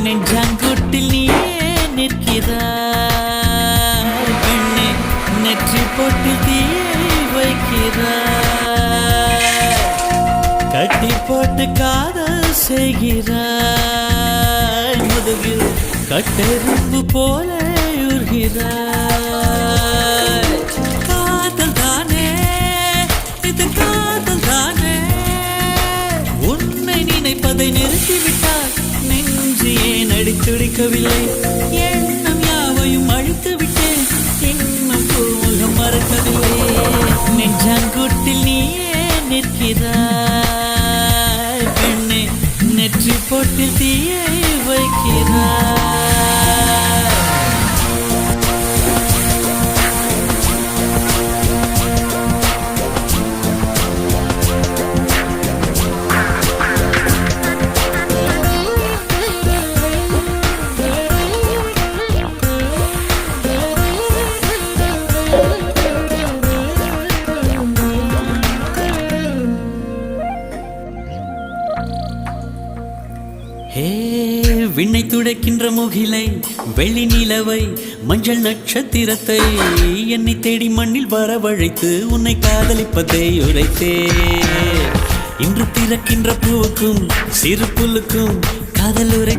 நெஞ்சாங்குட்டில் நீயே நிற்கிறாய் பெண்ணே, நெற்றி போட்டு தீயை வைக்கிறாய், கட்டி போட்டு காதல் செய்கிறாய், முதுகில் கட்டெரும்பு போல உருகிறாய். காதல் தானே இது, காதல் தானே, உன்னை நினைப்பதை நிறுத்திவிட்டால் நெஞ்சு ஏன் அடித்துடிக்கவில்லை? எண்ணம் யாவையும் அழித்து விட்டேன், இன்னும் பூமுகம் மறக்கவில்லை. நெஞ்சாங்குட்டில் நீயே நிற்கிறாய் பெண்ணே, நெற்றி போட்டில் தீயை வைக்கிறாய். விண்ணை துடைக்கின்ற முகிலை, வெள்ளி நிலவை, மஞ்சள் நட்சத்திரத்தை என்னை தேடி மண்ணில் வரவழைத்து உன்னை காதலிப்பதை உரைத்தே. இன்று பிறக்கின்ற பூவுக்கும் சிறு புல்லுக்கும் காதல் உரை